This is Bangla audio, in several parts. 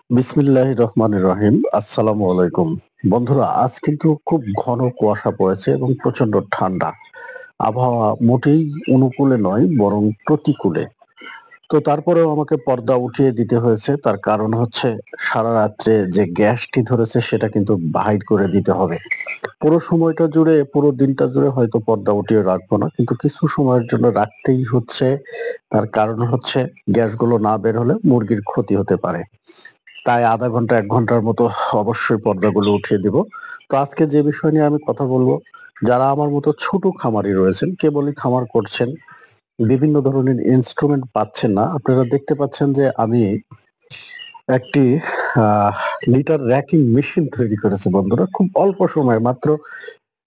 বিসমিল্লাহির রহমানির রহিম। আসসালামু আলাইকুম। বন্ধুরা, আজ কিন্তু খুব ঘন কুয়াশা পড়েছে এবং প্রচন্ড ঠান্ডা। আবহাওয়া মোটেই অনুকূলে নয়, বরং প্রতিকূলে। তো তারপরেও আমাকে পর্দা উঠিয়ে দিতে হয়েছে। তার কারণ হচ্ছে সারা রাত্রে যে গ্যাসটি ধরেছে সেটা কিন্তু বাহির করে দিতে হবে। পুরো সময়টা জুড়ে, পুরো দিনটা জুড়ে হয়তো পর্দা উঠিয়ে রাখবো না, কিন্তু কিছু সময়ের জন্য রাখতেই হচ্ছে। তার কারণ হচ্ছে গ্যাসগুলো না বের হলে মুরগির ক্ষতি হতে পারে। তাই আধা ঘন্টা ১ ঘন্টার মতো অবশ্যই পর্দাগুলো উঠিয়ে দিব। তো আজকে যে বিষয় নিয়ে আমি কথা বলবো, যারা আমার মতো ছোট খামারি রয়েছেন, কেবলই খামার করছেন, বিভিন্ন ধরনের ইনস্ট্রুমেন্ট পাচ্ছেন না। আপনারা দেখতে পাচ্ছেন যে আমি একটি আহ লিটার র‍্যাকিং মেশিন তৈরি করেছি বন্ধুরা। খুব অল্প সময়ে, মাত্র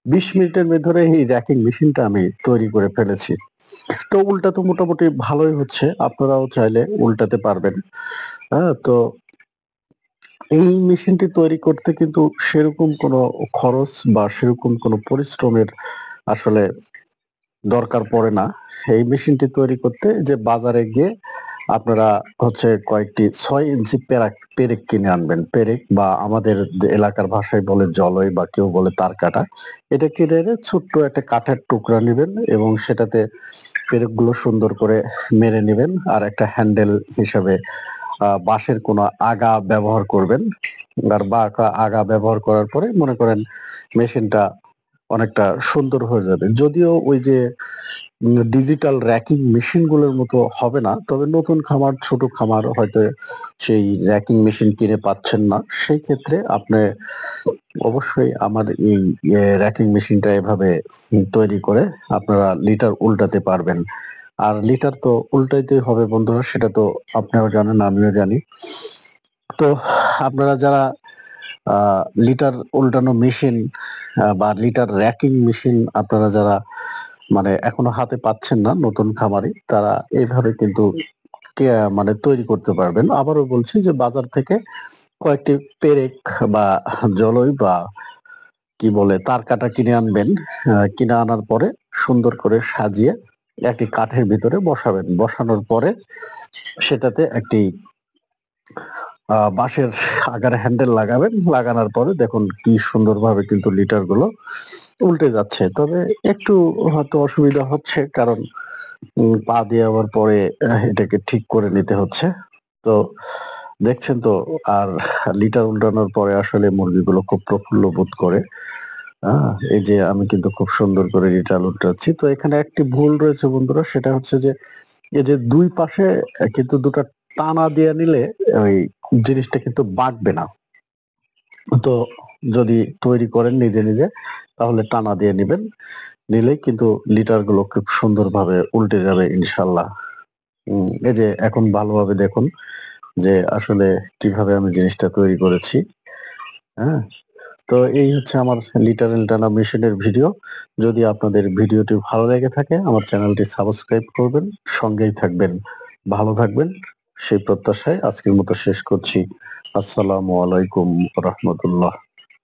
২০ মিনিটের ভেতরে এই র‍্যাকিং মেশিনটা আমি তৈরি করে ফেলেছি। তো উল্টাতে মোটামুটি ভালোই হচ্ছে। আপনারাও চাইলে উল্টাতে পারবেন। হ্যাঁ? তো এই মেশিনটি তৈরি করতে কিন্তু সেরকম কোনো খরচ বা সেরকম কোনো পরিশ্রমের আসলে দরকার পড়ে না। এই মেশিনটি তৈরি করতে যে বাজারে গিয়ে আপনারা হচ্ছে কয়েকটি ৬ ইঞ্চি পেরেক কিনে আনবেন। পেরেক বা আমাদের যে এলাকার ভাষায় বলে জলই, বা কেউ বলে তার কাটা। এটা কিনে এনে ছোট্ট একটা কাঠের টুকরা নিবেন এবং সেটাতে পেরেকগুলো সুন্দর করে মেরে নিবেন। আর একটা হ্যান্ডেল হিসাবে বাঁশের কোনো আগা ব্যবহার করবেন। আর আগা ব্যবহার করার পরে মনে করেন মেশিনটা অনেকটা সুন্দর হয়ে যাবে। যদিও ওই যে ডিজিটাল র‍্যাকিং মেশিন গুলোর মতো হবে না, তবে নতুন খামার, ছোট খামার হয়তো সেই র‍্যাকিং মেশিন কিনে পাচ্ছেন না। সেই ক্ষেত্রে আপনি অবশ্যই আমার এই র‍্যাকিং মেশিনটা এভাবে তৈরি করে আপনারা লিটার উল্টাতে পারবেন। আর লিটার তো উল্টাইতেই হবে বন্ধুরা, সেটা তো আপনিও জানেন, আমিও জানি। তো আপনারা যারা লিটার উল্টানো মেশিন বা লিটার র‍্যাকিং মেশিন আপনারা যারা মানে এখনো হাতে পাচ্ছেন না, নতুন খামারি, তারা এইভাবে কিন্তু মানে তৈরি করতে পারবেন। আবারও বলছি যে বাজার থেকে কয়েকটি পেরেক বা জলই বা কি বলে তার কাটা কিনে আনবেন। কিনে আনার পরে সুন্দর করে সাজিয়ে একটি কাঠের ভিতরে বসাবেন। বসানোর পরে সেটাতে একটি বাঁশের আগার হ্যান্ডেল লাগাবেন। লাগানোর পরে দেখুন কি সুন্দরভাবে কিন্তু লিটার গুলো উল্টে যাচ্ছে। তবে একটু হয়তো অসুবিধা হচ্ছে, কারণ পা দেওয়ার পরে এটাকে ঠিক করে নিতে হচ্ছে। তো দেখছেন তো। আর লিটার উল্টানোর পরে আসলে মুরগিগুলো খুব প্রফুল্ল বোধ করে। এই যে আমি কিন্তু খুব সুন্দর করে লিটার উল্টাচ্ছি। তো এখানে একটি ভুল রয়েছে বন্ধুরা, সেটা হচ্ছে যে এই যে ২ পাশে কিন্তু ২ টা টানা দিয়ে নিলে ওই জিনিসটা কিন্তু বাঁকবে না। তো যদি তৈরি করেন নিজে, নিজে, তাহলে টানা দিয়ে নিবেন। নিলেই কিন্তু লিটার গুলো খুব সুন্দরভাবে উল্টে যাবে ইনশাআল্লাহ। এই যে এখন ভালোভাবে দেখুন যে আসলে কিভাবে আমি জিনিসটা তৈরি করেছি। হ্যাঁ? তো এই হচ্ছে আমার লিটার টানা মেশিনের ভিডিও। যদি আপনাদের ভিডিওটি ভালো লেগে থাকে আমার চ্যানেলটি সাবস্ক্রাইব করবেন, সঙ্গেই থাকবেন। ভালো থাকবেন সেই প্রত্যাশায় আজকের মতো শেষ করছি। আসসালামু আলাইকুম রাহমাতুল্লাহ।